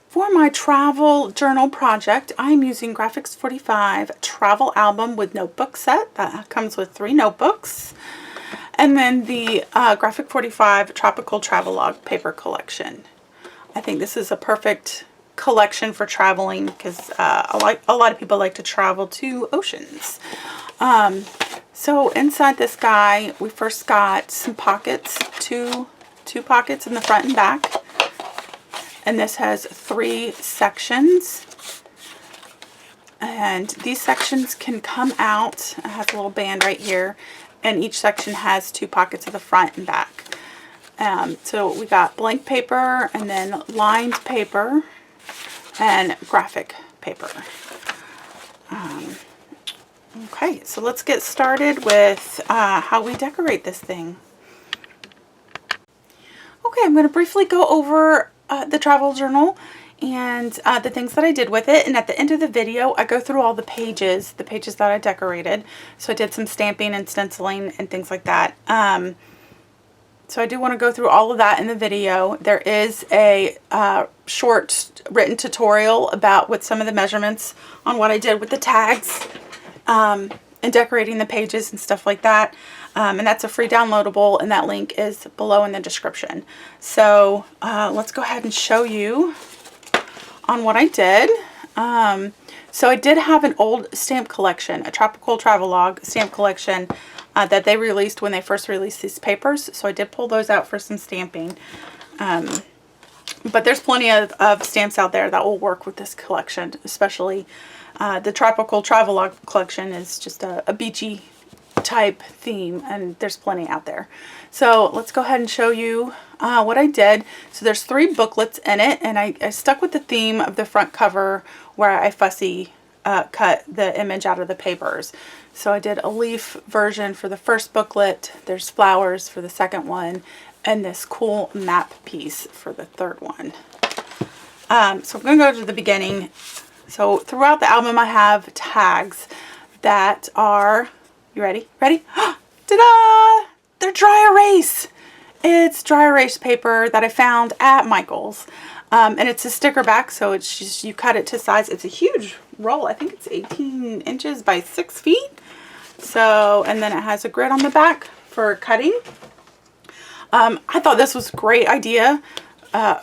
For my travel journal project, I'm using Graphics 45 travel album with notebook set. That comes with 3 notebooks. And then the Graphic 45 Tropical Travelogue paper collection. I think this is a perfect collection for traveling because a lot of people like to travel to oceans. So inside this guy, we first got some pockets, two pockets in the front and back. And this has 3 sections. And these sections can come out. It has a little band right here. And each section has 2 pockets at the front and back. So we got blank paper and then lined paper and graphic paper. Okay, so let's get started with how we decorate this thing. Okay, I'm going to briefly go over the travel journal and the things that I did with it, and at the end of the video I go through all the pages that I decorated. So I did some stamping and stenciling and things like that. So I do want to go through all of that in the video. There is a short written tutorial about with some of the measurements on what I did with the tags and decorating the pages and stuff like that. And that's a free downloadable, and that link is below in the description. So let's go ahead and show you on what I did. So I did have an old stamp collection, a Tropical Travelogue stamp collection that they released when they first released these papers. So I did pull those out for some stamping. But there's plenty of stamps out there that will work with this collection, especially the Tropical Travelogue collection is just a beachy type theme, and there's plenty out there. So let's go ahead and show you what I did. So there's 3 booklets in it, and I stuck with the theme of the front cover where I fussy cut the image out of the papers. So I did a leaf version for the first booklet, there's flowers for the second one, and this cool map piece for the third one. So I'm going to go to the beginning. So throughout the album I have tags that are, you ready? Ready? Ta-da! They're dry erase. It's dry erase paper that I found at Michael's. And it's a sticker back, so it's just, you cut it to size. It's a huge roll. I think it's 18 inches by 6 feet. So, and then it has a grid on the back for cutting. I thought this was a great idea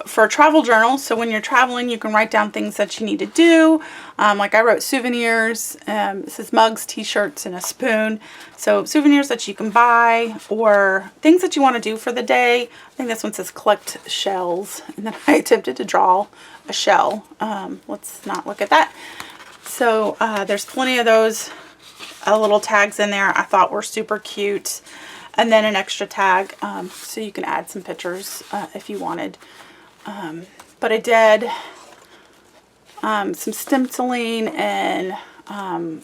for a travel journal. So when you're traveling, you can write down things that you need to do. Like I wrote souvenirs. This is mugs, t-shirts, and a spoon. So souvenirs that you can buy or things that you want to do for the day. I think this one says collect shells. And then I attempted to draw a shell. Let's not look at that. So there's plenty of those little tags in there I thought were super stencil. And then an extra tag, so you can add some pictures if you wanted. But I did some stenciling and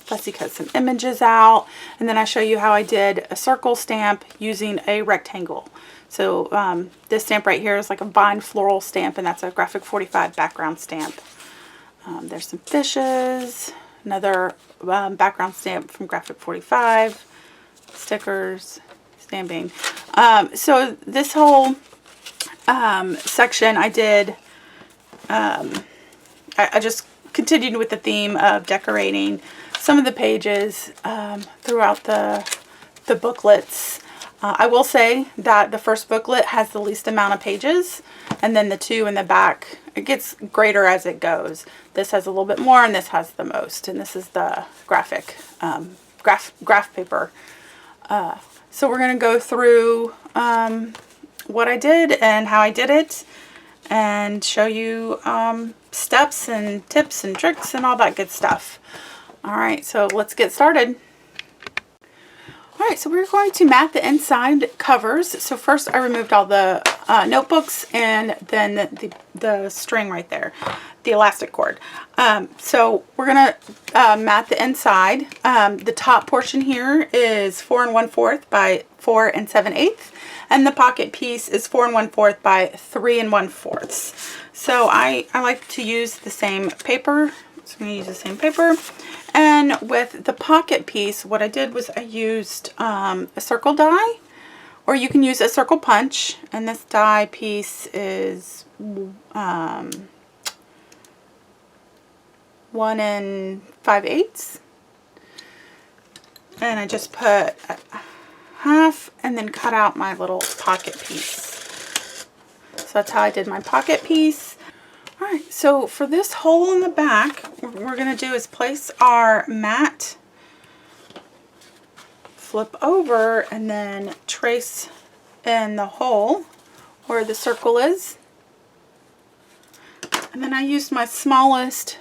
Fussy cut some images out. And then I show you how I did a circle stamp using a rectangle. So this stamp right here is like a vine floral stamp, and that's a Graphic 45 background stamp. There's some fishes, another background stamp from Graphic 45, stickers, stamping. So this whole section I did, I just continued with the theme of decorating some of the pages throughout the booklets. I will say that the first booklet has the least amount of pages, and then the 2 in the back, it gets greater as it goes. This has a little bit more, and this has the most, and this is the graphic graph paper. So we're going to go through what I did and how I did it, and show you steps and tips and tricks and all that good stuff. Alright, so let's get started. Alright, so we're going to mat the inside covers. So first I removed all the notebooks and then the string right there, the elastic cord. So we're going to mat the inside. The top portion here is 4 1/4 by 4 7/8, and the pocket piece is 4 1/4 by 3 1/4. So I like to use the same paper. So I'm going to use the same paper. And with the pocket piece, what I did was I used a circle die, or you can use a circle punch. And this die piece is 1 5/8. And I just put half and then cut out my little pocket piece. So that's how I did my pocket piece. Alright, so for this hole in the back, what we're going to do is place our mat, flip over, and then trace in the hole where the circle is. And then I used my smallest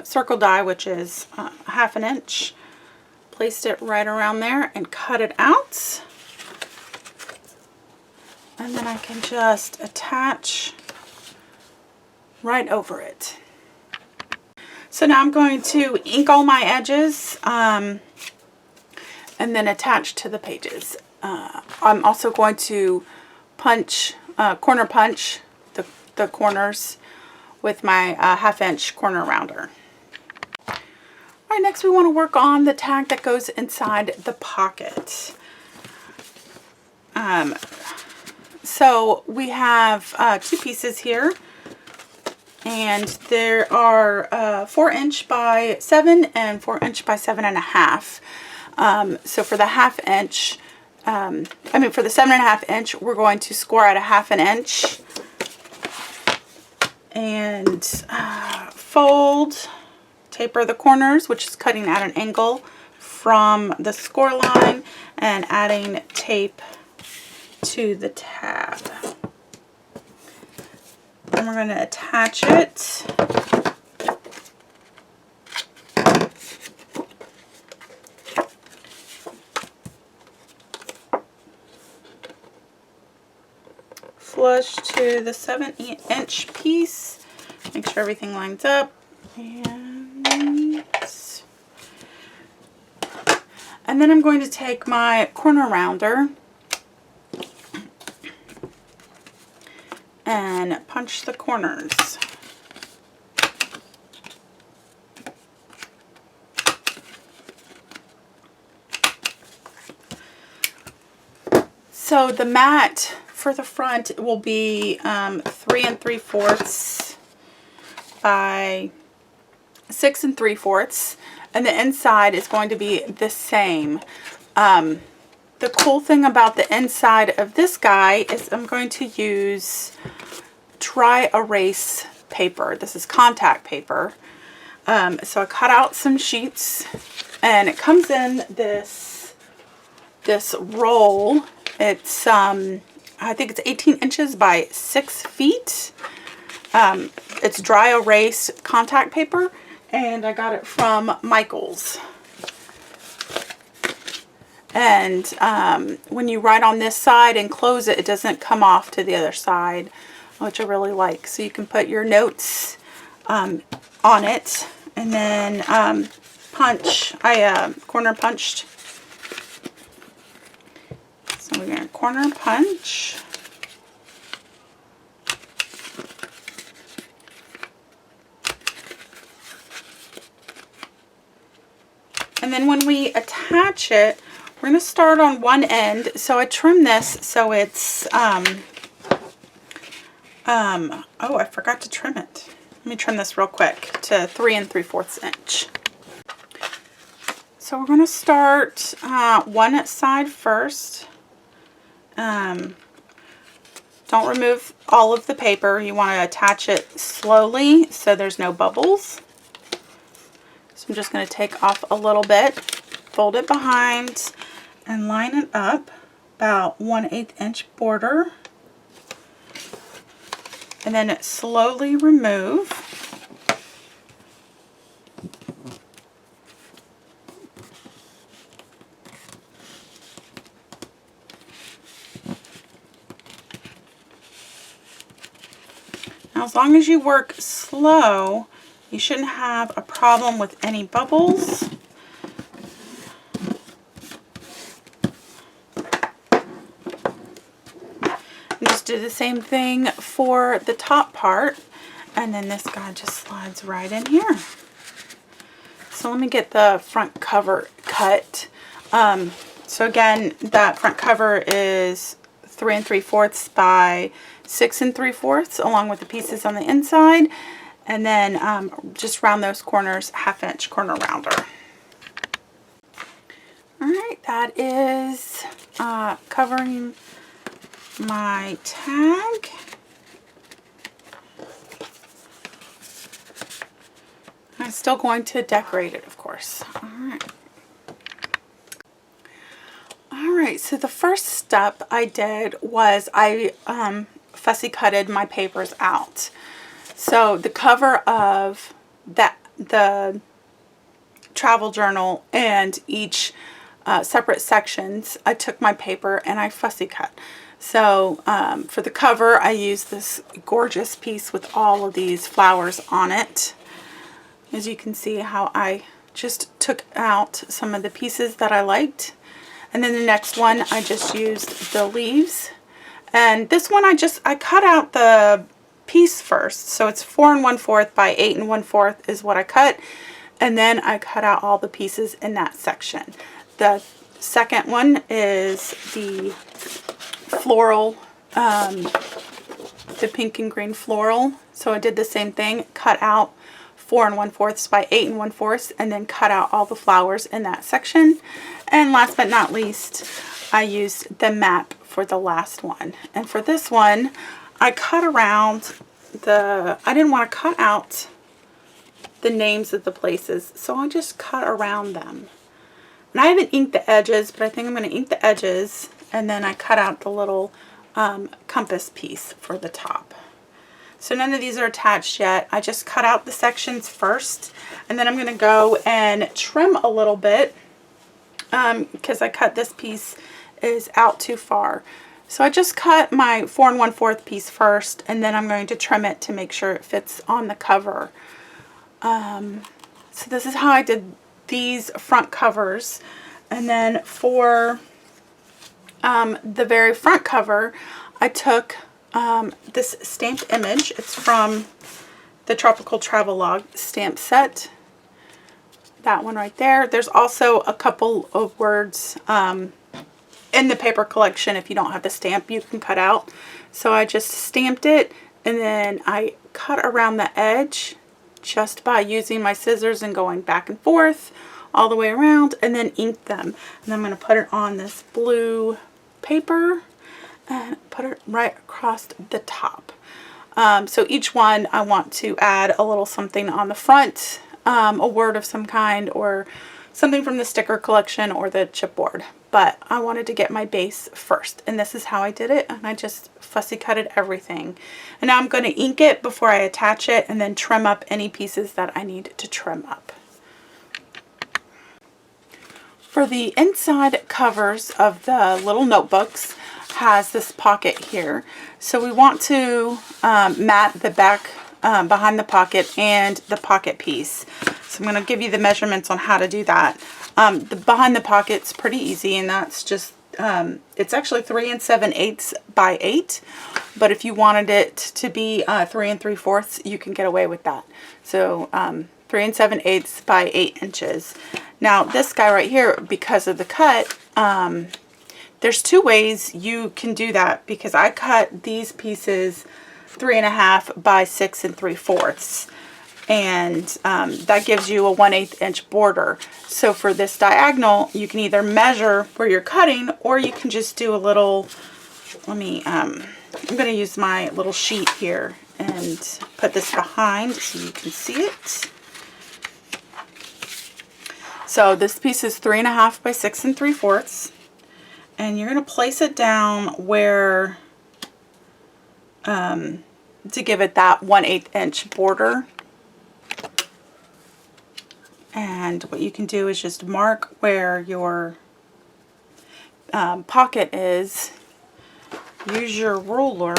circle die, which is 1/2 inch. Placed it right around there and cut it out. And then I can just attach right over it. So now I'm going to ink all my edges and then attach to the pages. I'm also going to punch, corner punch the corners with my 1/2 inch corner rounder. Alright, next we want to work on the tag that goes inside the pocket. So we have 2 pieces here, and there are 4 inch by 7 and 4 inch by 7.5. So for the 1/2 inch, for the 7.5 inch, we're going to score out 1/2 inch and fold, taper the corners, which is cutting at an angle from the score line and adding tape to the tab. And we're going to attach it. Flush to the 7-inch piece. Make sure everything lines up. And then I'm going to take my corner rounder and punch the corners. So the mat for the front will be 3 3/4 by 6 3/4, and the inside is going to be the same. The cool thing about the inside of this guy is I'm going to use dry erase paper. This is contact paper. So I cut out some sheets, and it comes in this roll. It's I think it's 18 inches by 6 feet. It's dry erase contact paper, and I got it from Michael's. And when you write on this side and close it, it doesn't come off to the other side, which I really like. So you can put your notes on it, and then punch. I corner punched. So we're going to corner punch. And then when we attach it, we're going to start on one end. So I trim this so it's, oh, I forgot to trim it. Let me trim this real quick to 3 3/4 inch. So we're going to start one side first. Don't remove all of the paper. You want to attach it slowly so there's no bubbles. So I'm just going to take off a little bit, fold it behind, and line it up about 1/8 inch border. And then slowly remove. Now, as long as you work slow, you shouldn't have a problem with any bubbles. And just do the same thing for the top part, and then this guy just slides right in here. So let me get the front cover cut. So again, that front cover is 3 3/4 by 6 3/4, along with the pieces on the inside. And then just round those corners, 1/2 inch corner rounder. All right, that is covering my tag. I'm still going to decorate it, of course. All right, so the first step I did was I fussy cutted my papers out. So the cover of the travel journal and each separate sections, I took my paper and I fussy cut. So for the cover, I used this gorgeous piece with all of these flowers on it. As you can see how I just took out some of the pieces that I liked. And then the next one, I just used the leaves. And this one, I cut out the piece first. So it's 4 1/4 by 8 1/4 is what I cut. And then I cut out all the pieces in that section. The second one is the floral, the pink and green floral. So I did the same thing, cut out 4 1/4 by 8 1/4, and then cut out all the flowers in that section. And last but not least, I used the map for the last one. And for this one, I cut around I didn't want to cut out the names of the places, so I just cut around them. And I haven't inked the edges, but I think I'm going to ink the edges, and then I cut out the little compass piece for the top. So none of these are attached yet. I just cut out the sections first, and then I'm going to go and trim a little bit because I cut this piece is out too far. So I just cut my 4 1/4 piece first, and then I'm going to trim it to make sure it fits on the cover. So this is how I did these front covers. And then for the very front cover, I took this stamped image. It's from the Tropical Travelogue stamp set. That one right there. There's also a couple of words in the paper collection. If you don't have the stamp, you can cut out. So I just stamped it, and then I cut around the edge just by using my scissors and going back and forth all the way around, and then inked them. And I'm going to put it on this blue paper and put it right across the top. So each one I want to add a little something on the front, a word of some kind, or something from the sticker collection or the chipboard. But I wanted to get my base first, and this is how I did it. And I just fussy cutted everything. And now I'm going to ink it before I attach it, and then trim up any pieces that I need to trim up. For the inside covers of the little notebooks has this pocket here. So we want to mat the back behind the pocket and the pocket piece. So I'm going to give you the measurements on how to do that. The behind the pocket's pretty easy, and that's just, it's actually 3 7/8 by 8. But if you wanted it to be 3 3/4, you can get away with that. So 3 7/8 by 8 inches. Now this guy right here, because of the cut, there's 2 ways you can do that, because I cut these pieces 3 1/2 by 6 3/4, and that gives you a 1/8 inch border. So for this diagonal, you can either measure where you're cutting, or you can just do a little, I'm going to use my little sheet here and put this behind so you can see it. So this piece is 3 1/2 by 6 3/4, and you're going to place it down where, to give it that 1/8 inch border. And what you can do is just mark where your pocket is. Use your ruler.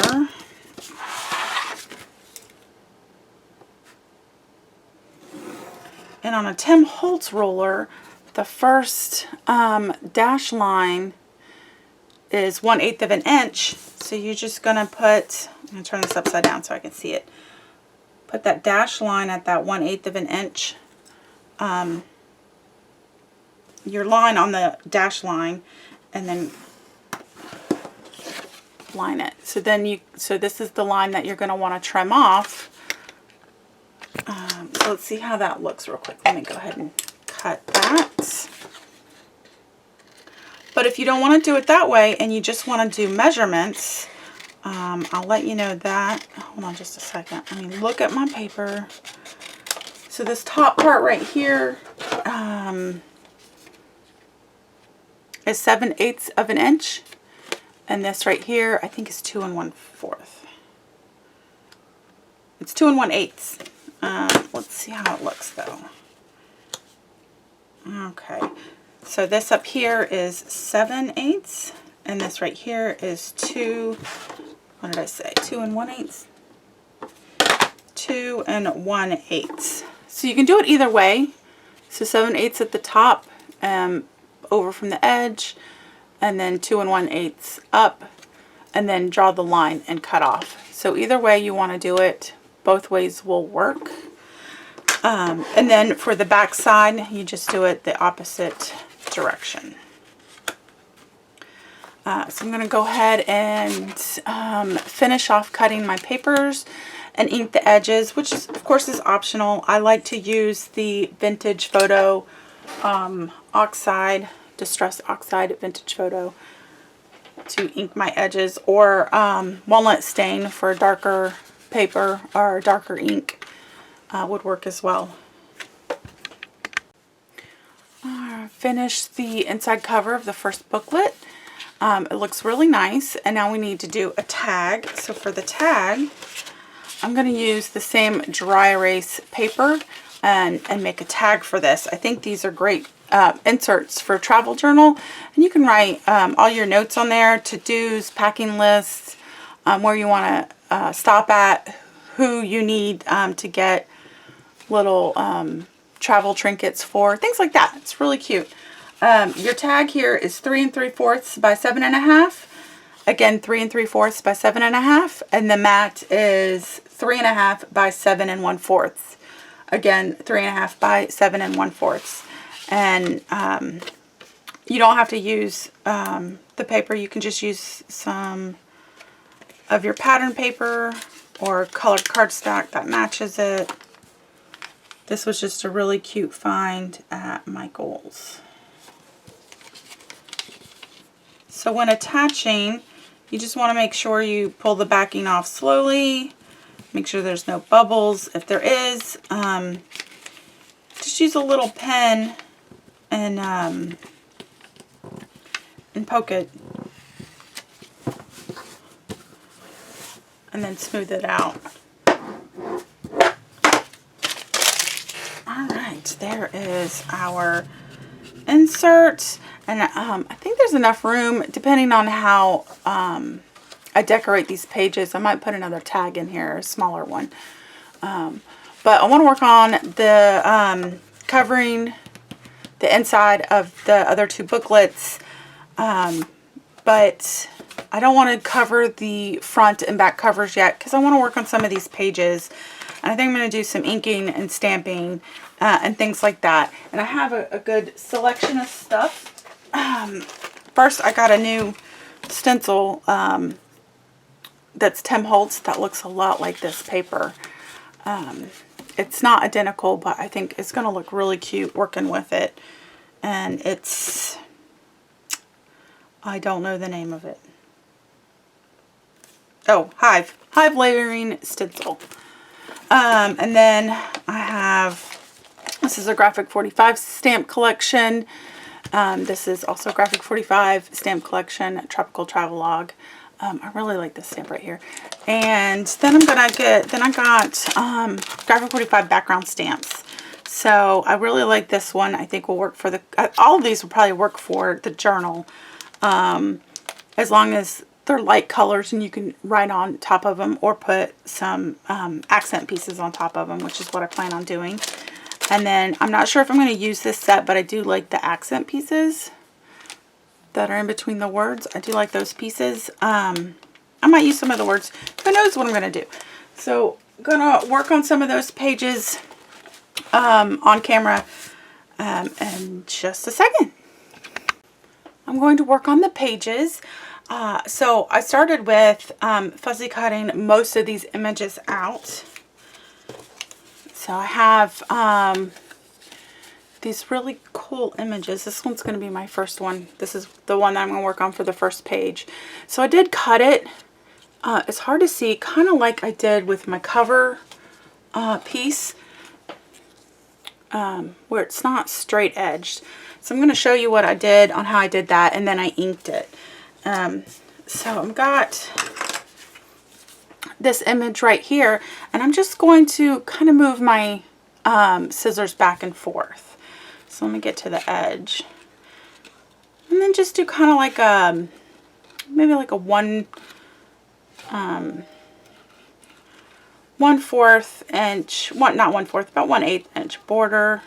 And on a Tim Holtz ruler, the first dash line is 1/8 of an inch. So you're just going to put, I'm going to turn this upside down so I can see it. Put that dash line at that 1/8 of an inch. Your line on the dash line, and then line it. So then so this is the line that you're going to want to trim off. So let's see how that looks real quick. Let me go ahead and cut that. But if you don't want to do it that way and you just want to do measurements, I'll let you know that. Hold on just a second. I mean, look at my paper. So this top part right here is 7/8 of an inch. And this right here, I think is 2 1/4. It's 2 1/8. Let's see how it looks though. Okay. So this up here is 7/8. And this right here is 2, what did I say? 2 1/8. 2 1/8. So you can do it either way. So 7/8 at the top, over from the edge, and then 2 1/8 up, and then draw the line and cut off. So either way you want to do it, both ways will work. And then for the back side, you just do it the opposite direction. So I'm going to go ahead and finish off cutting my papers and ink the edges, which is, of course is optional. I like to use the Vintage Photo Oxide, Distress Oxide Vintage Photo to ink my edges, or Walnut Stain for darker paper or darker ink would work as well. Finished the inside cover of the first booklet. It looks really nice, and now we need to do a tag. So for the tag, I'm going to use the same dry erase paper and make a tag for this. I think these are great inserts for a travel journal, and you can write all your notes on there, to-dos, packing lists, where you want to stop at, who you need to get little travel trinkets for, things like that. It's really cute. Your tag here is 3 3/4 by 7.5. Again, 3 3/4 by 7.5, and the mat is 3.5 by 7 1/4. Again, 3.5 by 7 1/4. And you don't have to use the paper. You can just use some of your pattern paper or colored cardstock that matches it. This was just a really cute find at Michael's. So when attaching, you just want to make sure you pull the backing off slowly. Make sure there's no bubbles. If there is, just use a little pen and poke it. And then smooth it out. Alright, there is our insert. And I think there's enough room, depending on how I decorate these pages. I might put another tag in here, a smaller one. But I want to work on the covering the inside of the other two booklets. But I don't want to cover the front and back covers yet, because I want to work on some of these pages. And I think I'm going to do some inking and stamping and things like that. And I have a good selection of stuff. First, I got a new stencil that's Tim Holtz that looks a lot like this paper. It's not identical, but I think it's going to look really cute working with it. And it's, I don't know the name of it. Oh, Hive Layering Stencil. And then I have, this is a Graphic 45 stamp collection. This is also Graphic 45 stamp collection, Tropical Travelogue. I really like this stamp right here. And then I got Graphic 45 background stamps. So I really like this one. I think will work for the, all of these will probably work for the journal. As long as they're light colors and you can write on top of them or put some accent pieces on top of them, which is what I plan on doing. And then I'm not sure if I'm going to use this set, but I do like the accent pieces that are in between the words. I do like those pieces. I might use some of the words. Who knows what I'm going to do. So I'm going to work on some of those pages on camera in just a second. I'm going to work on the pages. So I started with fussy cutting most of these images out. So I have these really cool images. This one's going to be my first one. This is the one that I'm going to work on for the first page. So I did cut it. It's hard to see, kind of like I did with my cover piece, where it's not straight edged. So I'm going to show you what I did on how I did that, and then I inked it. So I've got this image right here, and I'm just going to kind of move my scissors back and forth. So let me get to the edge, and then just do kind of like a, maybe like a 1/4 inch, not 1/4, about 1/8 inch border.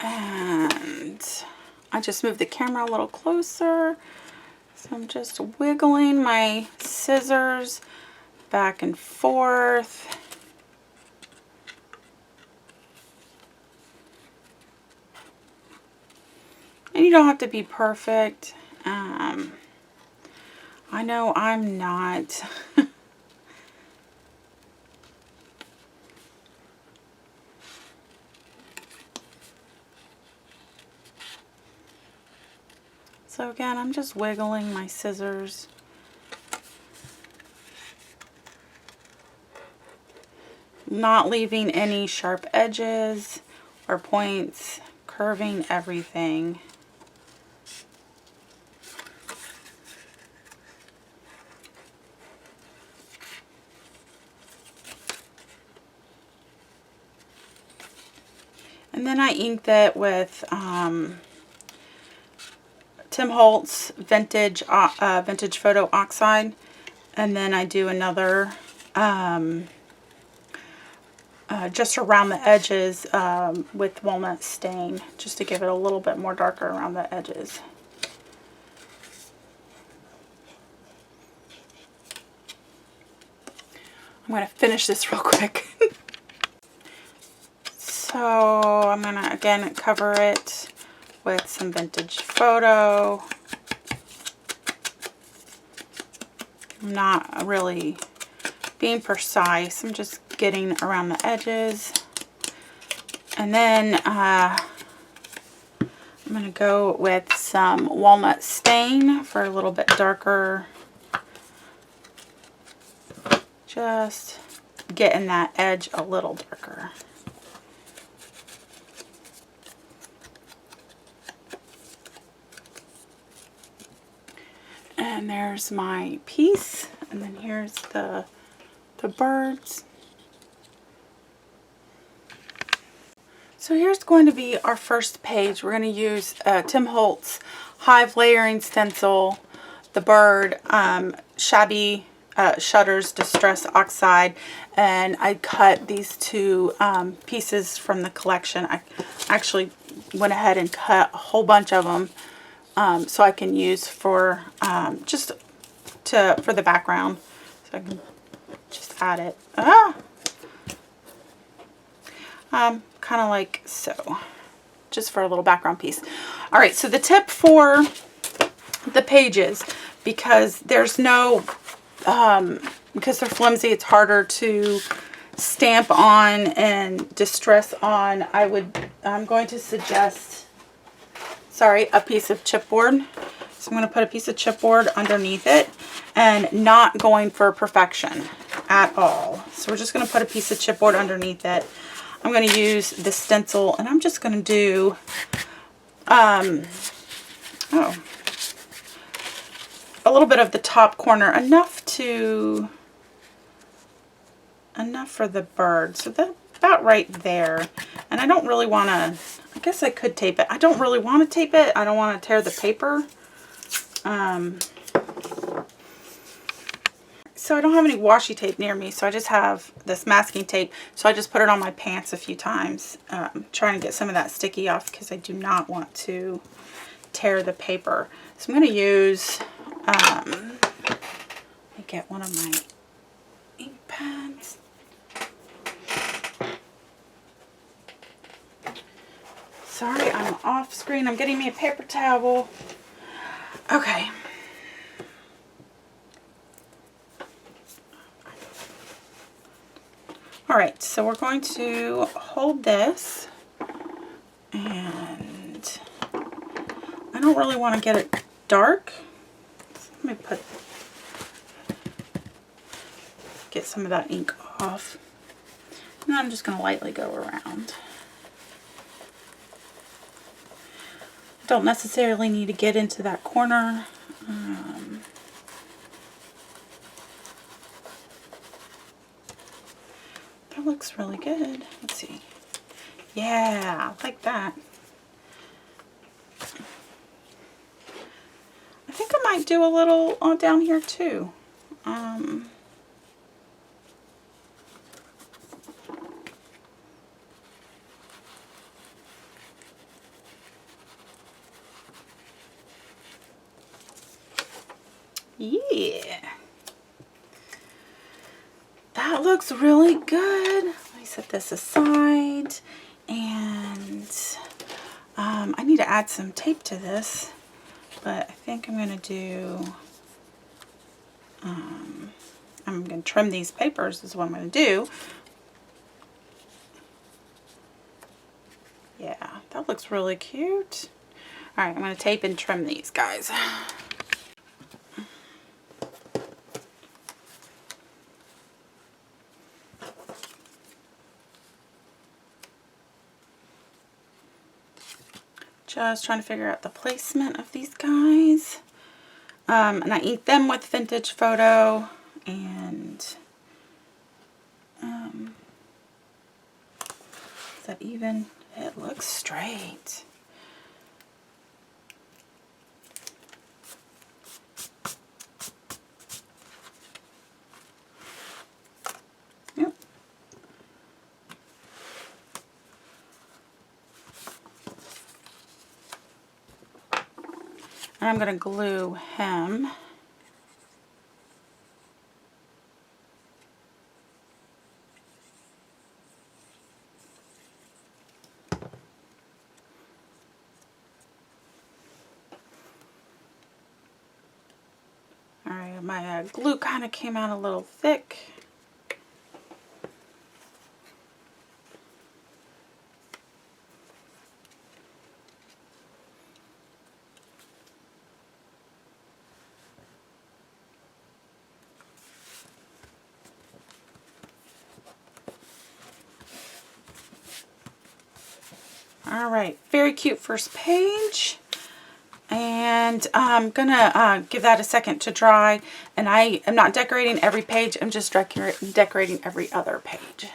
And I just moved the camera a little closer. So I'm just wiggling my scissors back and forth. And you don't have to be perfect. I know I'm not. So again, I'm just wiggling my scissors. Not leaving any sharp edges or points, curving everything. And then I inked it with Tim Holtz Vintage Photo Oxide, and then I do another just around the edges with walnut stain, just to give it a little bit more darker around the edges. I'm going to finish this real quick. So I'm going to again cover it with some Vintage Photo. I'm not really being precise. I'm just getting around the edges. And then I'm going to go with some walnut stain for a little bit darker. Just getting that edge a little darker. And there's my piece, and then here's the birds. So here's going to be our first page. We're going to use Tim Holtz Hive Layering Stencil, the bird, Shabby Shutters Distress Oxide, and I cut these two pieces from the collection. I actually went ahead and cut a whole bunch of them. So I can use for for the background. So I can just add it. Kind of like so, just for a little background piece. All right, so the tip for the pages, because there's no, because they're flimsy, it's harder to stamp on and distress on. I'm going to suggest, a piece of chipboard. So I'm going to put a piece of chipboard underneath it, and not going for perfection at all. So we're just going to put a piece of chipboard underneath it. I'm going to use the stencil, and I'm just going to do, a little bit of the top corner, enough for the bird. So that's about right there. And I don't really want to, I guess I could tape it. I don't really want to tape it. I don't want to tear the paper. So I don't have any washi tape near me, so I just have this masking tape. So I just put it on my pants a few times, trying to get some of that sticky off, because I do not want to tear the paper. So I'm going to use, let me get one of my ink pens. Sorry, I'm off screen. I'm getting me a paper towel. Okay. Alright, so we're going to hold this, and I don't really want to get it dark. So let me get some of that ink off. And I'm just going to lightly go around. Don't necessarily need to get into that corner. That looks really good. Let's see. Yeah, I like that. I think I might do a little down here too. Yeah. That looks really good. Let me set this aside. And I need to add some tape to this. But I think I'm going to do, I'm going to trim these papers is what I'm going to do. Yeah, that looks really cute. Alright, I'm going to tape and trim these guys. Just trying to figure out the placement of these guys. And I inked them with Vintage Photo, and is that even? It looks straight. Yep. And I'm going to glue him. Alright, my glue kind of came out a little thick. Alright, very cute first page. And I'm gonna give that a second to dry. And I am not decorating every page, I'm just decorating every other page.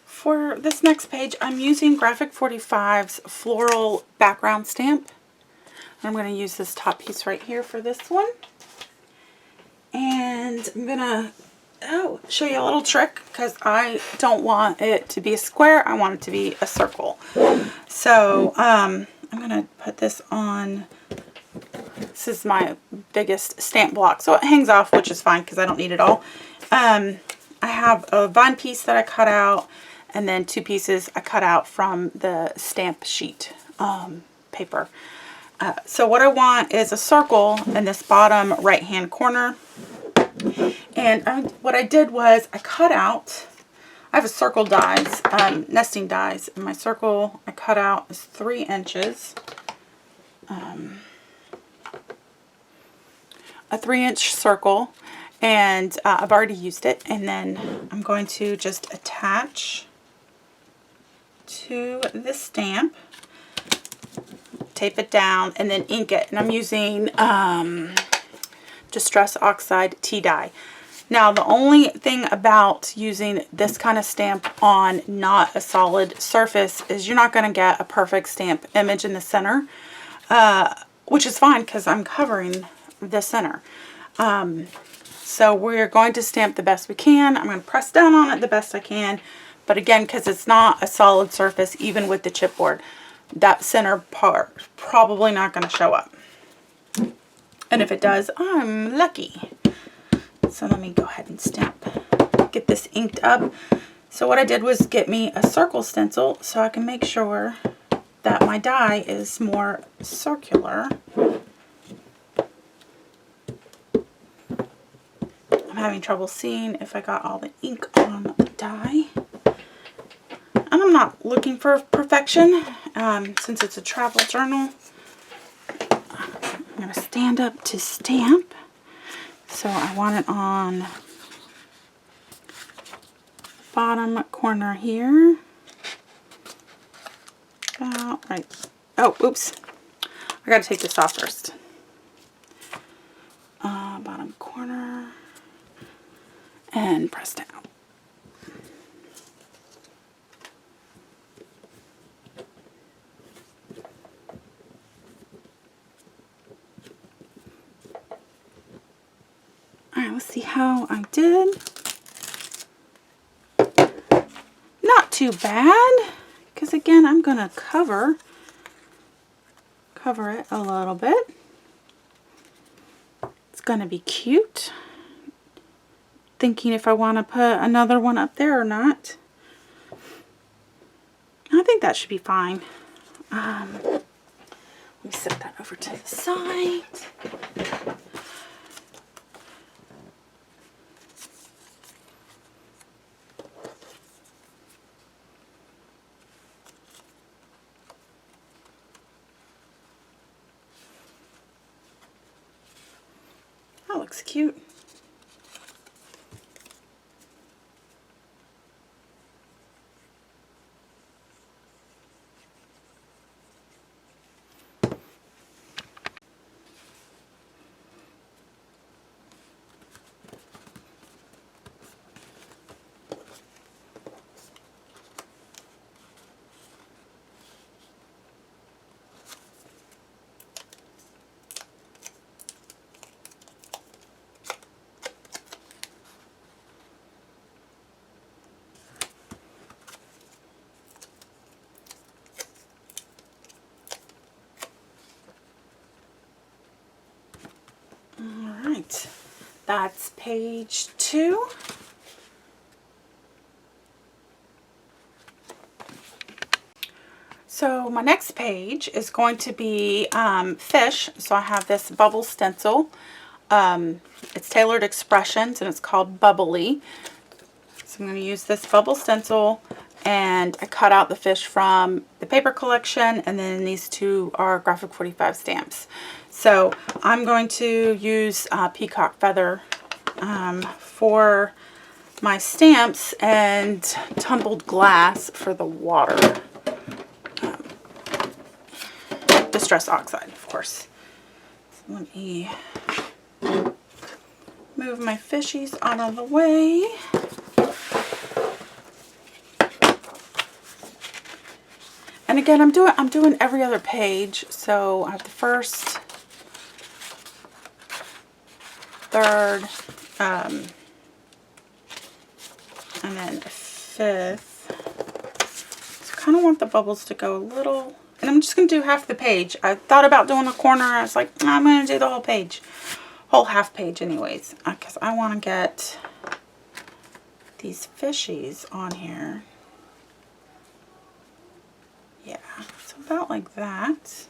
For this next page, I'm using Graphic 45's floral background stamp. I'm going to use this top piece right here for this one. And I'm going to show you a little trick, because I don't want it to be a square, I want it to be a circle. So I'm going to put this on. This is my biggest stamp block, so it hangs off, which is fine because I don't need it all. I have a vine piece that I cut out, and then 2 pieces I cut out from the stamp sheet paper. So what I want is a circle in this bottom right hand corner. And what I did was I cut out, I have a circle dies, nesting dies, and my circle I cut out is 3 inches. A 3-inch circle, and I've already used it. And then I'm going to just attach to the stamp, tape it down, and then ink it. And I'm using Distress Oxide tea dye. Now the only thing about using this kind of stamp on not a solid surface is you're not going to get a perfect stamp image in the center, which is fine because I'm covering the center. So we're going to stamp the best we can. I'm going to press down on it the best I can, but again, because it's not a solid surface, even with the chipboard, that center part probably not going to show up. And if it does, I'm lucky. So let me go ahead and get this inked up. So what I did was get me a circle stencil so I can make sure that my die is more circular. I'm having trouble seeing if I got all the ink on die. And I'm not looking for perfection since it's a travel journal. I'm going to stand up to stamp. So I want it on bottom corner here. About right. Oh, oops. I got to take this off first. Bottom corner. And press down. Alright, let's see how I did. Not too bad, because again, I'm going to cover it a little bit. It's going to be cute. Thinking if I want to put another one up there or not. I think that should be fine. Let me set that over to the side. That looks cute. Alright, that's page 2. So my next page is going to be fish. So I have this bubble stencil. It's Tailored Expressions and it's called Bubbly. So I'm going to use this bubble stencil, and I cut out the fish from the paper collection, and then these two are Graphic 45 stamps. So I'm going to use peacock feather for my stamps and tumbled glass for the water. Distress oxide, of course. So let me move my fishies out of the way. And again, I'm doing every other page. So I have the first, third, and then fifth. So I kind of want the bubbles to go a little, and I'm just going to do half the page. I thought about doing a corner. I was like, I'm going to do the whole page, whole half page anyways, because I want to get these fishies on here. Yeah, so about like that.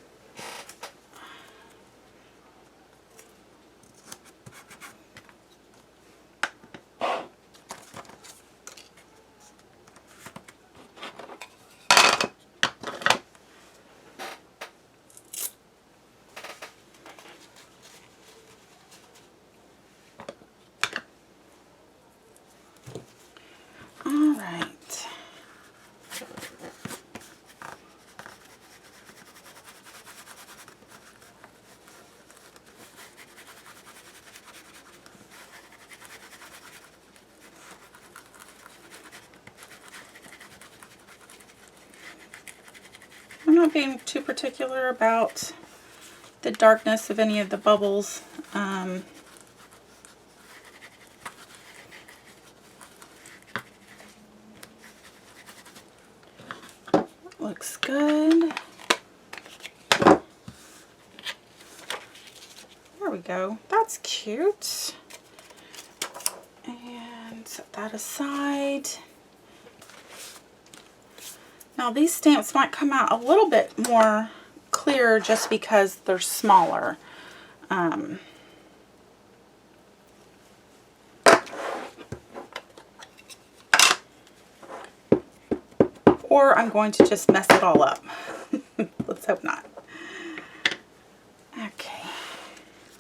All right. I'm not being too particular about the darkness of any of the bubbles. Looks good. There we go. That's cute. And set that aside. Now these stamps might come out a little bit more clear just because they're smaller. or I'm going to just mess it all up. Let's hope not. Okay.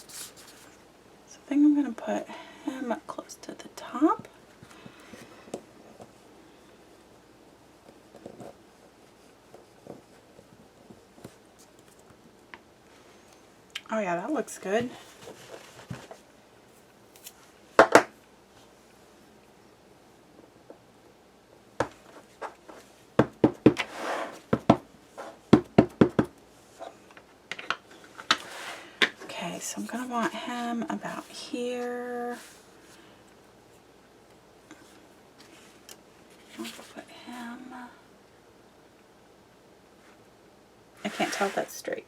So I think I'm going to put him up close to the top. Oh yeah, that looks good. Okay, so I'm going to want him about here. I'll put him. I can't tell if that's straight.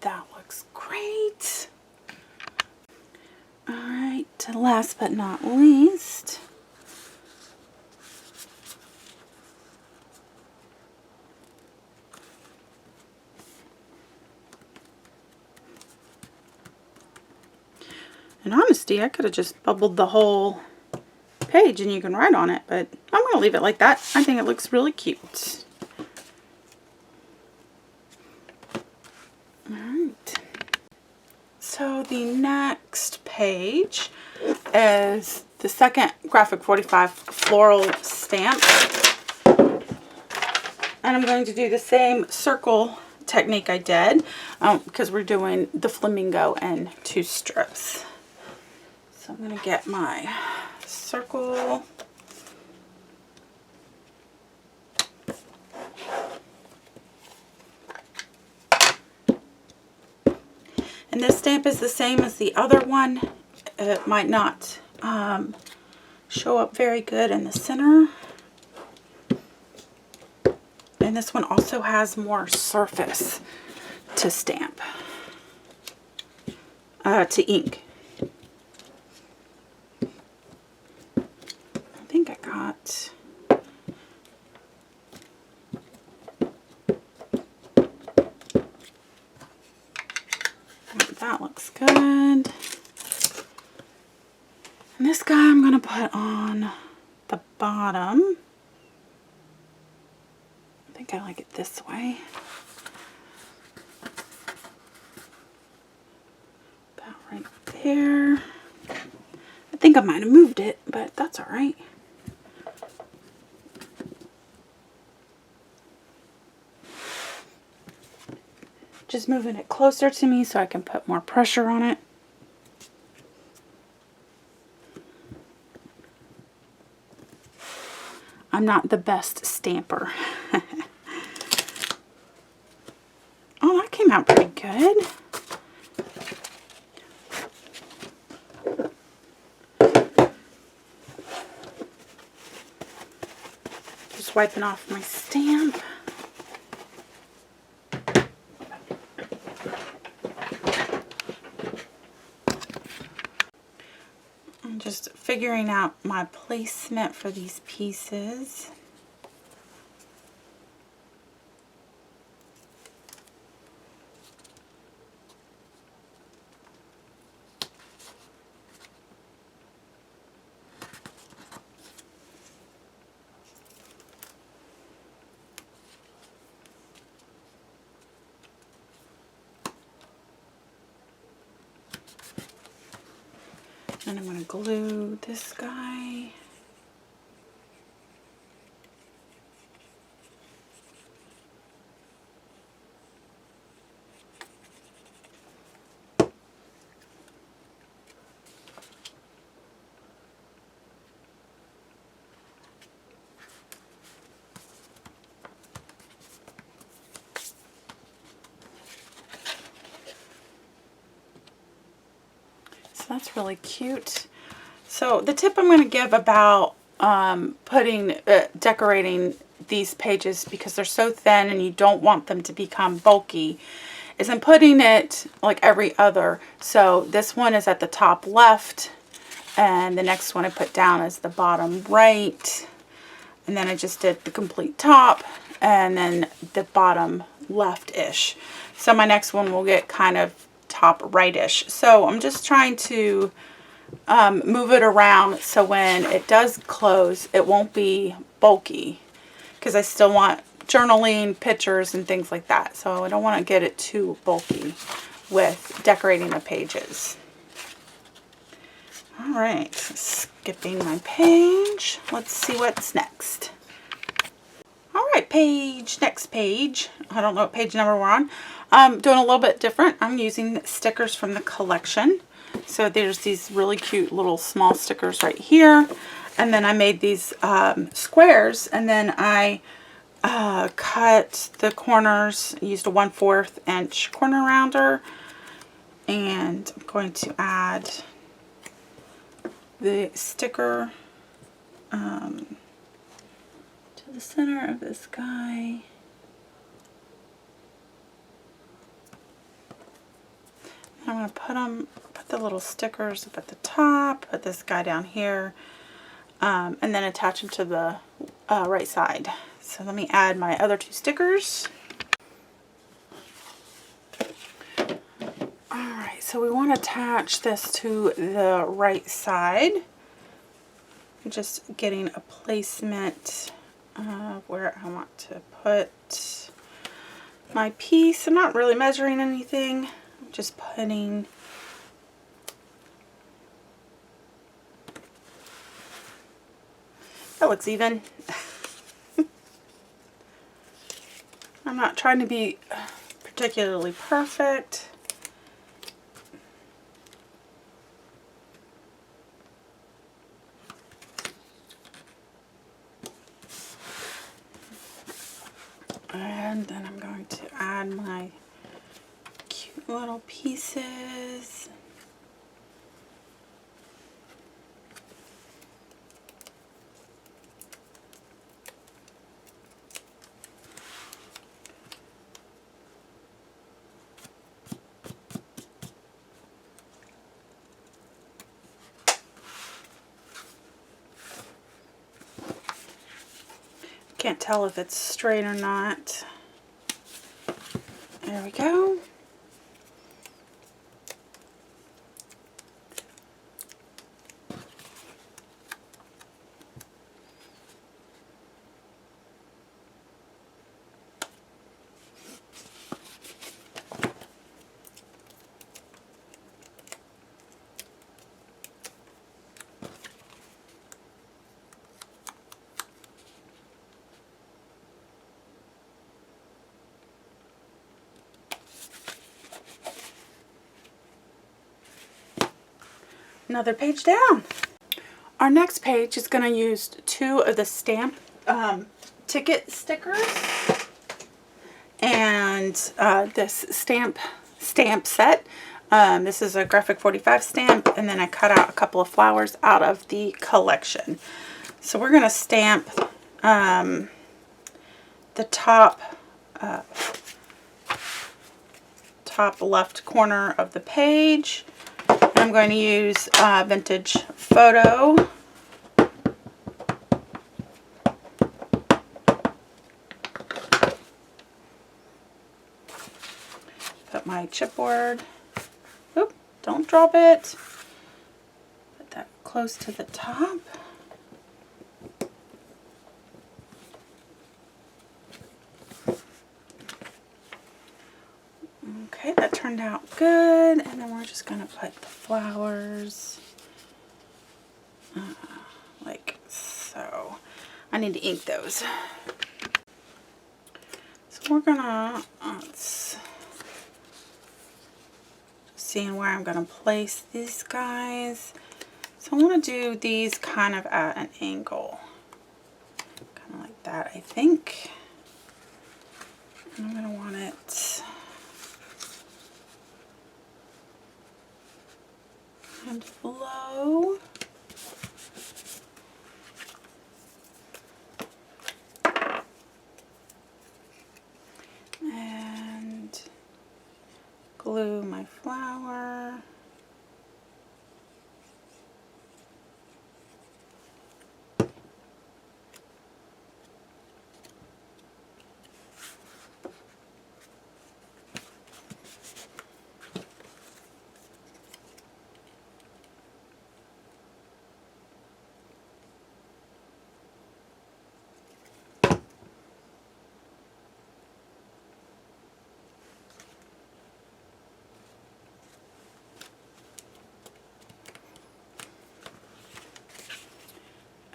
That looks great. All right, last but not least, in honesty, I could have just bubbled the whole page and you can write on it, but I'm going to leave it like that. I think it looks really cute. Alright. So the next page is the second Graphic 45 floral stamp. And I'm going to do the same circle technique I did because we're doing the flamingo in 2 strips. So I'm going to get my circle. And this stamp is the same as the other one. It might not show up very good in the center. And this one also has more surface to stamp, to ink. I think I got... That looks good. And this guy I'm going to put on the bottom. I think I like it this way. About right there. I think I might have moved it, but that's all right. Just moving it closer to me so I can put more pressure on it. I'm not the best stamper. Oh, that came out pretty good. Just wiping off my stamp. I'm just figuring out my placement for these pieces. And I'm going to glue this guy. So that's really cute. So the tip I'm going to give about decorating these pages, because they're so thin and you don't want them to become bulky, is I'm putting it like every other. So this one is at the top left, and the next one I put down is the bottom right, and then I just did the complete top, and then the bottom left-ish. So my next one will get kind of top right-ish. So I'm just trying to move it around so when it does close, it won't be bulky, because I still want journaling, pictures, and things like that. So I don't want to get it too bulky with decorating the pages. All right, skipping my page. Let's see what's next. All right, next page. I don't know what page number we're on. I'm doing a little bit different. I'm using stickers from the collection. So there's these really cute little small stickers right here. And then I made these squares, and then I cut the corners, used a 1/4 inch corner rounder. And I'm going to add the sticker to the center of this guy. I'm going to put the little stickers up at the top, put this guy down here, and then attach them to the right side. So let me add my other 2 stickers. Alright, so we want to attach this to the right side. I'm just getting a placement of where I want to put my piece. I'm not really measuring anything. I'm just putting that looks even. I'm not trying to be particularly perfect. And then I'm going to add my cute little pieces. Can't tell if it's straight or not. There we go. Another page down. Our next page is going to use 2 of the stamp ticket stickers and this stamp set. This is a Graphic 45 stamp, and then I cut out a couple of flowers out of the collection. So we're going to stamp the top left corner of the page. I'm going to use Vintage Photo. Put my chipboard. Oop, don't drop it. Put that close to the top. Okay, that turned out good, and then we're just going to put the flowers like so. I need to ink those. So we're going to, seeing where I'm going to place these guys. So I want to do these kind of at an angle. Kind of like that, I think. And I'm going to want it kind of low. And glue my flower.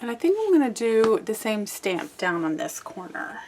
And I think I'm going to do the same stamp down on this corner.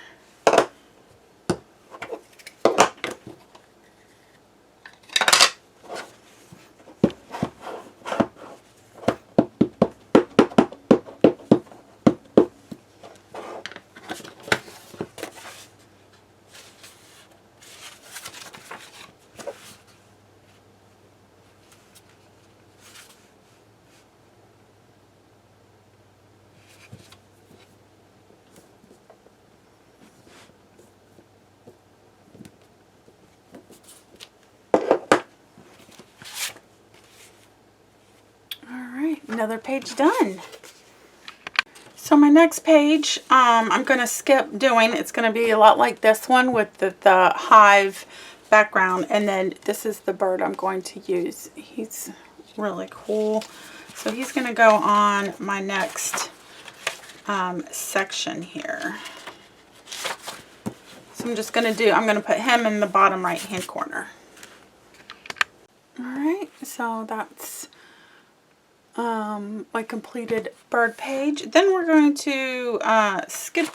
Another page done. So my next page, I'm going to skip doing. It's going to be a lot like this one with the hive background, and then this is the bird I'm going to use. He's really cool. So he's going to go on my next section here. So I'm just going to put him in the bottom right hand corner. Alright, so that's my completed bird page. Then we're going to skip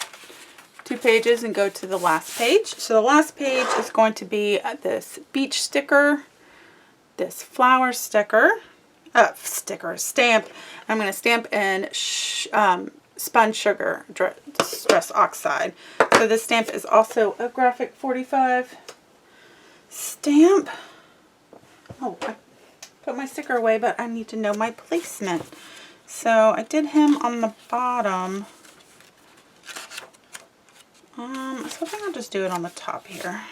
2 pages and go to the last page. So the last page is going to be this beach sticker, this flower sticker, stamp. I'm going to stamp in spun sugar stress oxide. So this stamp is also a graphic 45 stamp. Oh, I put my sticker away, but I need to know my placement. So I did him on the bottom. I was hoping I'll just do it on the top here.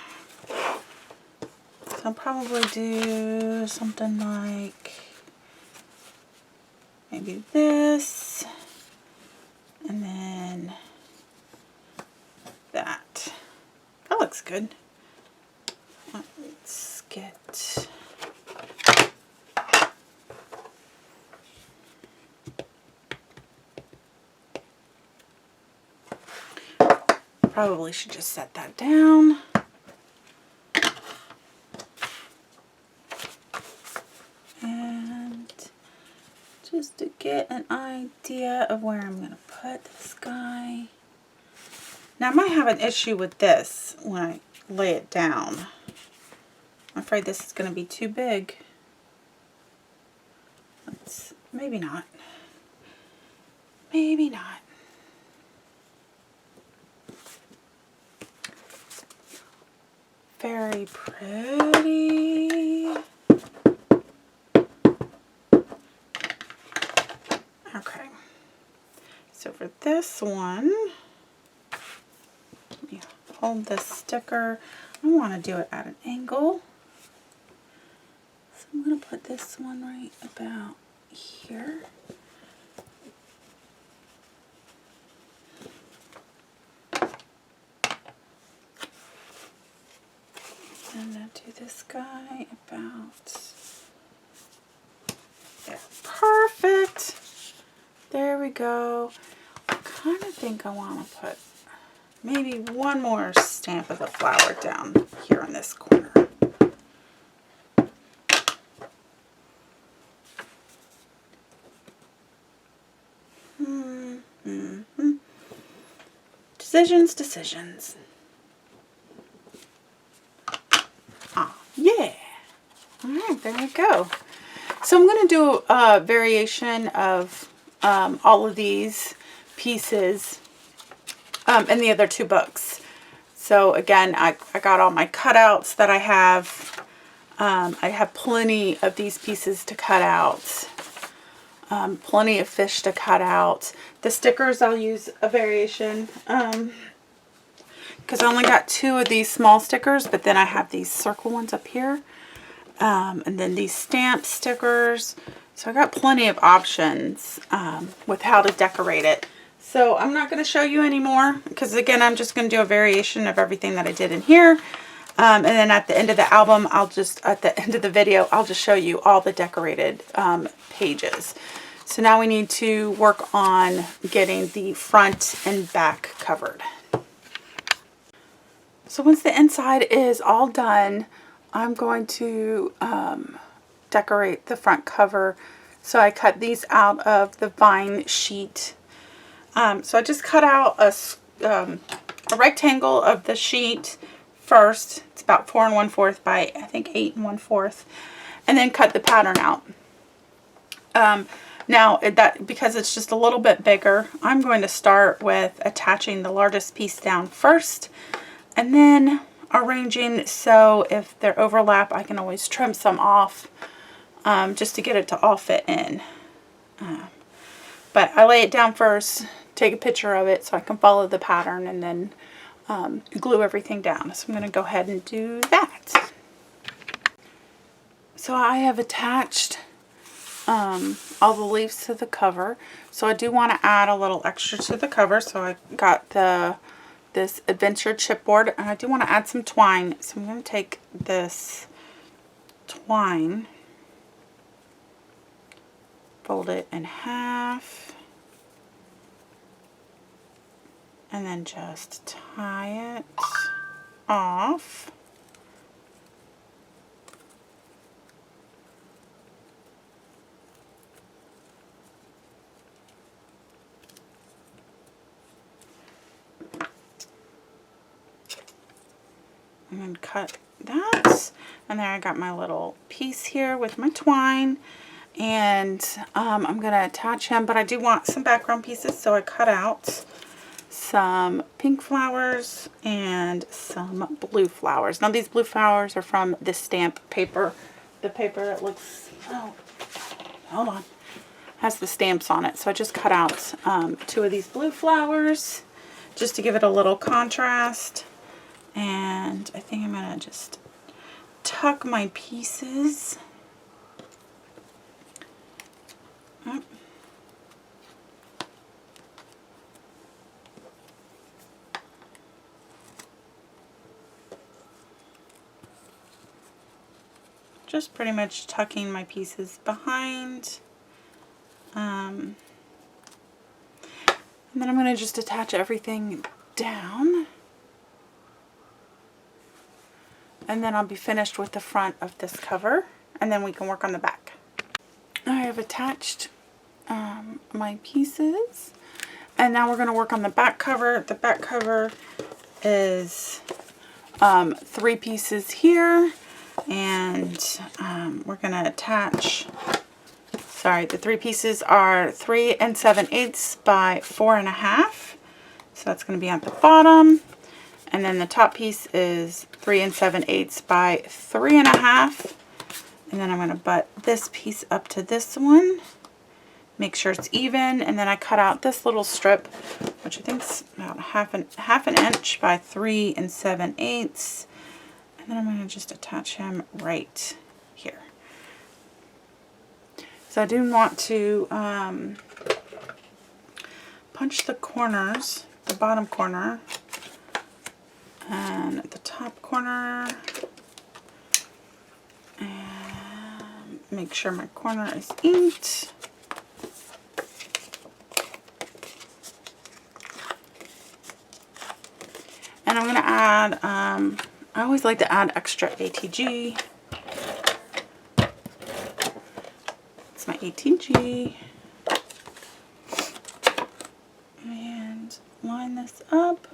So I'll probably do something like maybe this, and then that. That looks good. Let's get... Probably should just set that down. And just to get an idea of where I'm going to put this guy. Now I might have an issue with this when I lay it down. I'm afraid this is going to be too big. Maybe not. Maybe not. Very pretty. Okay. So for this one, let me hold this sticker. I want to do it at an angle. So I'm going to put this one right about here. And then do this guy about there. Perfect. There we go. I kind of think I want to put maybe one more stamp of the flower down here in this corner. Decisions. Yeah. Alright, there we go. So I'm going to do a variation of all of these pieces in the other 2 books. So again, I got all my cutouts that I have. I have plenty of these pieces to cut out. Plenty of fish to cut out. The stickers, I'll use a variation. Because I only got 2 of these small stickers, but then I have these circle ones up here. And then these stamp stickers. So I got plenty of options with how to decorate it. So I'm not going to show you anymore, because again, I'm just going to do a variation of everything that I did in here. And then at the end of the album, at the end of the video, I'll just show you all the decorated pages. So now we need to work on getting the front and back covered. So once the inside is all done, I'm going to decorate the front cover. So I cut these out of the vine sheet. So I just cut out a rectangle of the sheet first. It's about 4 1/4 by I think 8 1/4, and then cut the pattern out. Now because it's just a little bit bigger, I'm going to start with attaching the largest piece down first, and then arranging so if they're overlap, I can always trim some off just to get it to all fit in. But I lay it down first, take a picture of it so I can follow the pattern, and then glue everything down. So I'm going to go ahead and do that. So I have attached all the leaves to the cover. So I do want to add a little extra to the cover. So I got this adventure chipboard, and I do want to add some twine. So I'm going to take this twine, fold it in half, and then just tie it off. And then cut that. And there I got my little piece here with my twine. And I'm going to attach him, but I do want some background pieces, so I cut out some pink flowers and some blue flowers. Now these blue flowers are from the stamp paper. The paper that looks, oh, hold on, has the stamps on it. So I just cut out 2 of these blue flowers just to give it a little contrast. And I think I'm going to just tuck my pieces up. Just pretty much tucking my pieces behind. And then I'm going to just attach everything down. And then I'll be finished with the front of this cover, and then we can work on the back. I have attached my pieces, and now we're going to work on the back cover. The back cover is 3 pieces here, and we're going to attach, the 3 pieces are 3 7/8 by 4 1/2, so that's going to be at the bottom. And then the top piece is 3 7/8 by 3 1/2. And then I'm going to butt this piece up to this one. Make sure it's even. And then I cut out this little strip, which I think is about half an inch by 3 7/8. And then I'm going to just attach him right here. So I do want to punch the corners, the bottom corner, and the top corner, and make sure my corner is inked. And I'm going to add, I always like to add extra ATG. It's my ATG. And line this up.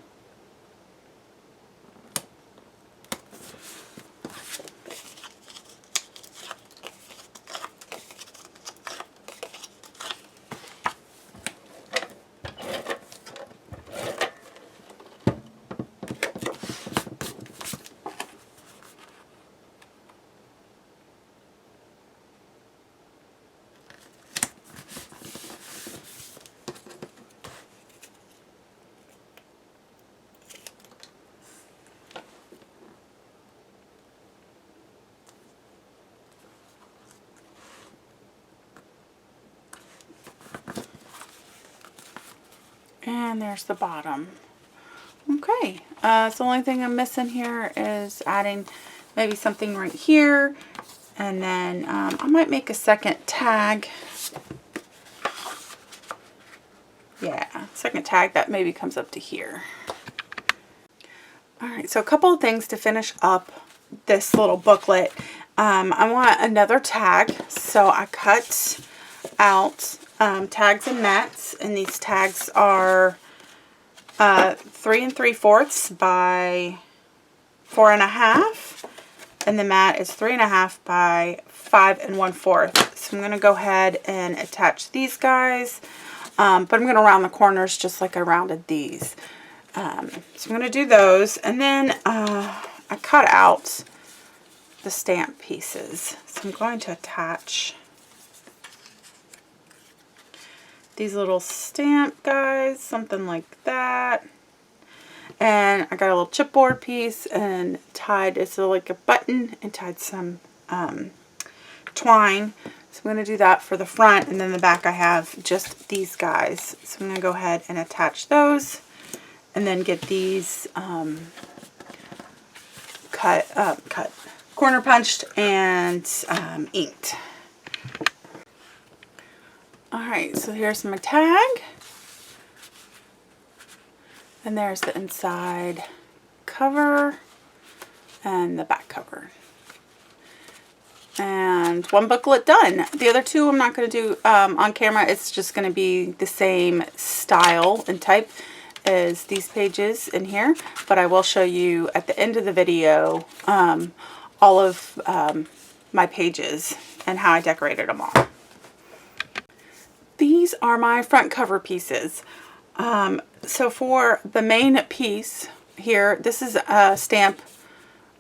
And there's the bottom. Okay, so the only thing I'm missing here is adding maybe something right here. And then I might make a second tag. Yeah, second tag that maybe comes up to here. Alright, so a couple of things to finish up this little booklet. I want another tag, so I cut out tags and mats, and these tags are 3 3/4 by 4 1/2, and the mat is 3 1/2 by 5 1/4. So I'm going to go ahead and attach these guys, but I'm going to round the corners just like I rounded these. So I'm going to do those, and then I cut out the stamp pieces. So I'm going to attach these little stamp guys, something like that. And I got a little chipboard piece and tied, it's like a button, and tied some twine. So I'm going to do that for the front, and then the back I have just these guys. So I'm going to go ahead and attach those, and then get these corner punched and inked. Alright, so here's my tag. And there's the inside cover and the back cover. And one booklet done. The other two I'm not going to do on camera. It's just going to be the same style and type as these pages in here. But I will show you at the end of the video all of my pages and how I decorated them all. These are my front cover pieces. So for the main piece here, this is a stamp,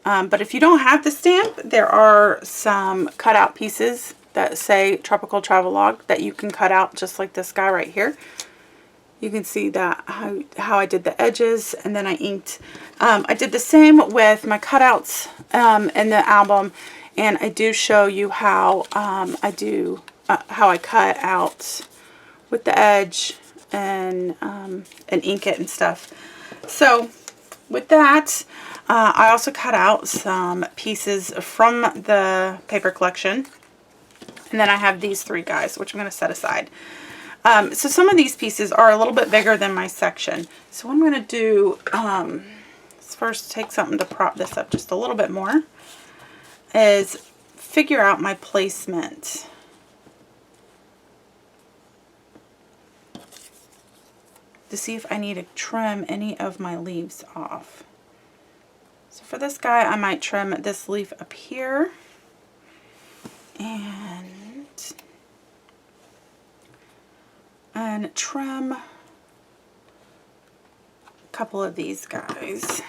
but if you don't have the stamp, there are some cutout pieces that say Tropical Travelogue that you can cut out, just like this guy right here. You can see that how I did the edges, and then I inked. I did the same with my cutouts in the album, and I do show you how how I cut out with the edge and ink it and stuff. So with that, I also cut out some pieces from the paper collection, and then I have these three guys, which I'm going to set aside. So some of these pieces are a little bit bigger than my section. So what I'm going to do is first take something to prop this up just a little bit more, is figure out my placement. To see if I need to trim any of my leaves off. So for this guy, I might trim this leaf up here, and trim a couple of these guys.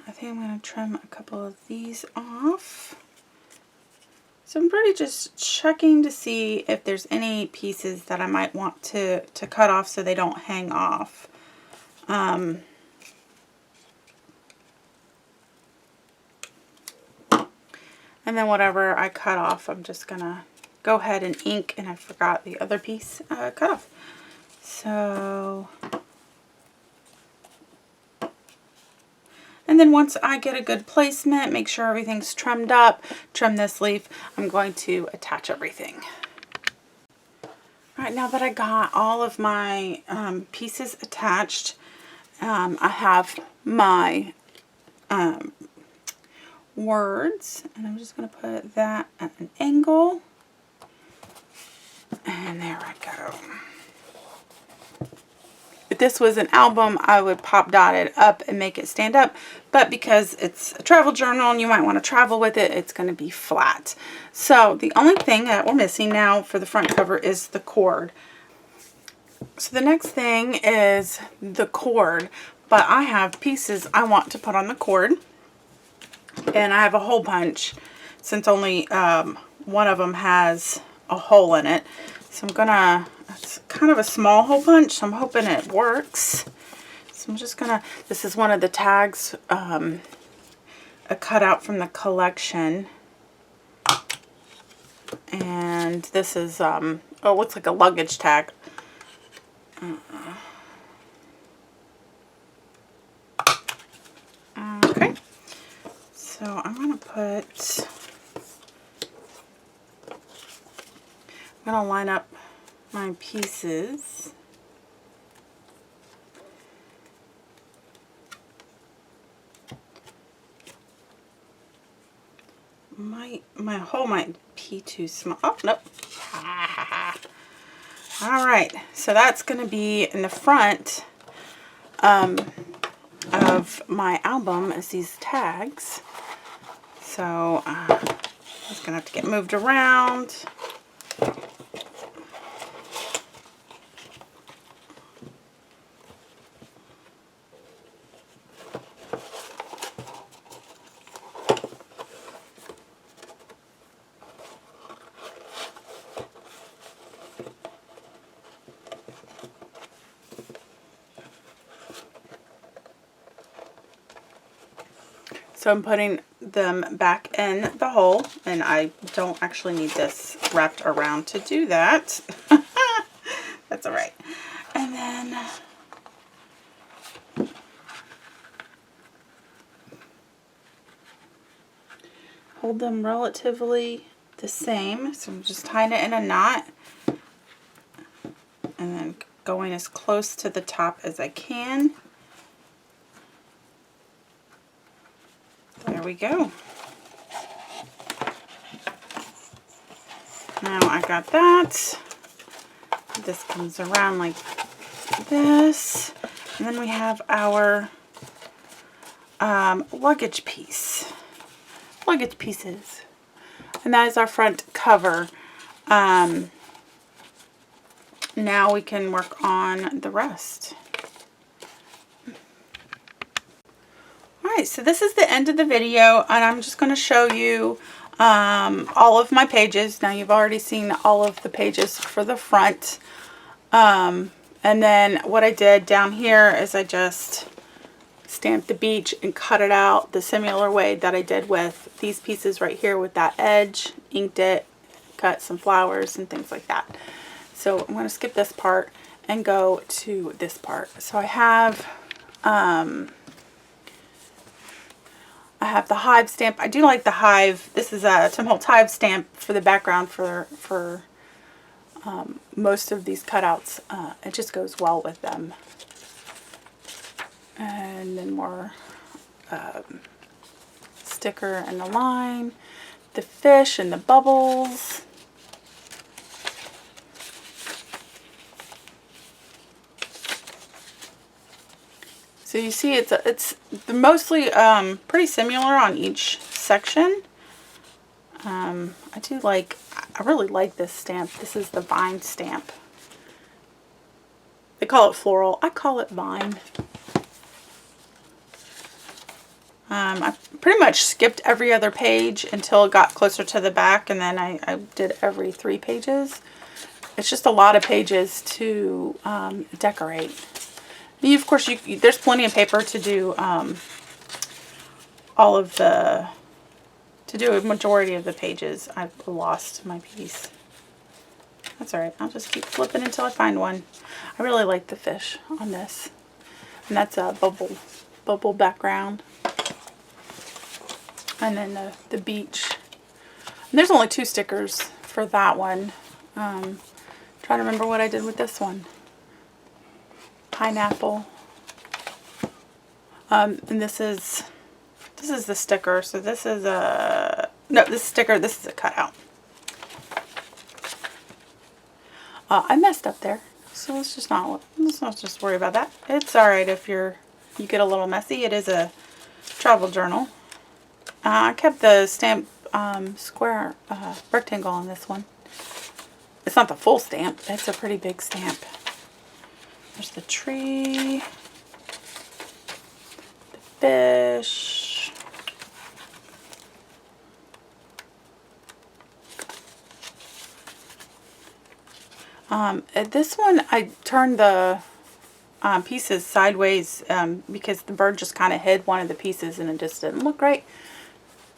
I think I'm going to trim a couple of these off. So I'm pretty just checking to see if there's any pieces that I might want to cut off so they don't hang off. And then whatever I cut off, I'm just going to go ahead and ink, and I forgot the other piece cut off. So... and then once I get a good placement, make sure everything's trimmed up, trim this leaf, I'm going to attach everything. Alright, now that I got all of my pieces attached, I have my words, and I'm just going to put that at an angle, and there I go. If this was an album, I would pop dot it up and make it stand up, but because it's a travel journal and you might want to travel with it, it's going to be flat. So the only thing that we're missing now for the front cover is the cord. So the next thing is the cord, but I have pieces I want to put on the cord, and I have a hole punch since only one of them has a hole in it. So I'm gonna, it's kind of a small hole punch, so I'm hoping it works. So I'm just gonna, this is one of the tags, a cutout from the collection. And this is, oh, it looks like a luggage tag. Okay, so I'm gonna put I'm going to line up my pieces. My hole might be too small. Oh, nope. All right, so that's going to be in the front of my album is these tags. So it's going to have to get moved around. So I'm putting them back in the hole, and I don't actually need this wrapped around to do that. That's all right. And then hold them relatively the same. So I'm just tying it in a knot and then going as close to the top as I can. There we go. Now I got that. This comes around like this. And then we have our luggage piece. Luggage pieces. And that is our front cover. Now we can work on the rest. Alright, so this is the end of the video, and I'm just going to show you all of my pages. Now you've already seen all of the pages for the front. And then what I did down here is I just stamped the beach and cut it out the similar way that I did with these pieces right here with that edge, inked it, cut some flowers and things like that. So I'm going to skip this part and go to this part. So I have the hive stamp. I do like the hive. This is a Tim Holtz hive stamp for the background for most of these cutouts. It just goes well with them. And then more sticker and the line, the fish and the bubbles. So you see it's mostly pretty similar on each section. I really like this stamp. This is the vine stamp. They call it floral. I call it vine. I pretty much skipped every other page until it got closer to the back, and then I did every 3 pages. It's just a lot of pages to decorate. Of course, there's plenty of paper to do to do a majority of the pages. I've lost my piece. That's alright. I'll just keep flipping until I find one. I really like the fish on this. And that's a bubble background. And then the beach. And there's only 2 stickers for that one. Trying to remember what I did with this one. Pineapple. And this is the sticker. So this is this sticker, this is a cutout. I messed up there. So let's not just worry about that. It's alright if you get a little messy. It is a travel journal. I kept the stamp square rectangle on this one. It's not the full stamp. It's a pretty big stamp. There's the tree, the fish, this one I turned the pieces sideways because the bird just kind of hid one of the pieces and it just didn't look right.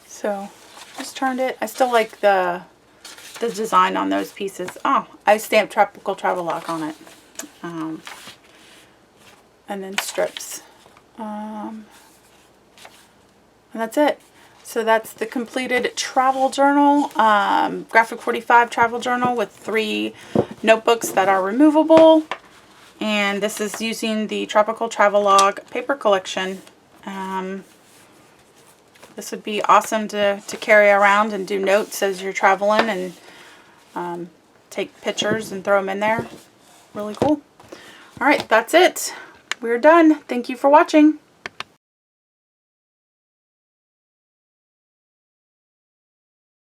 So just turned it. I still like the design on those pieces. Oh, I stamped Tropical Travelogue on it. And then strips. And that's it. So that's the completed travel journal, Graphic 45 travel journal with 3 notebooks that are removable. And this is using the Tropical Travelogue paper collection. This would be awesome to carry around and do notes as you're traveling and take pictures and throw them in there. Really cool. Alright, that's it. We're done. Thank you for watching.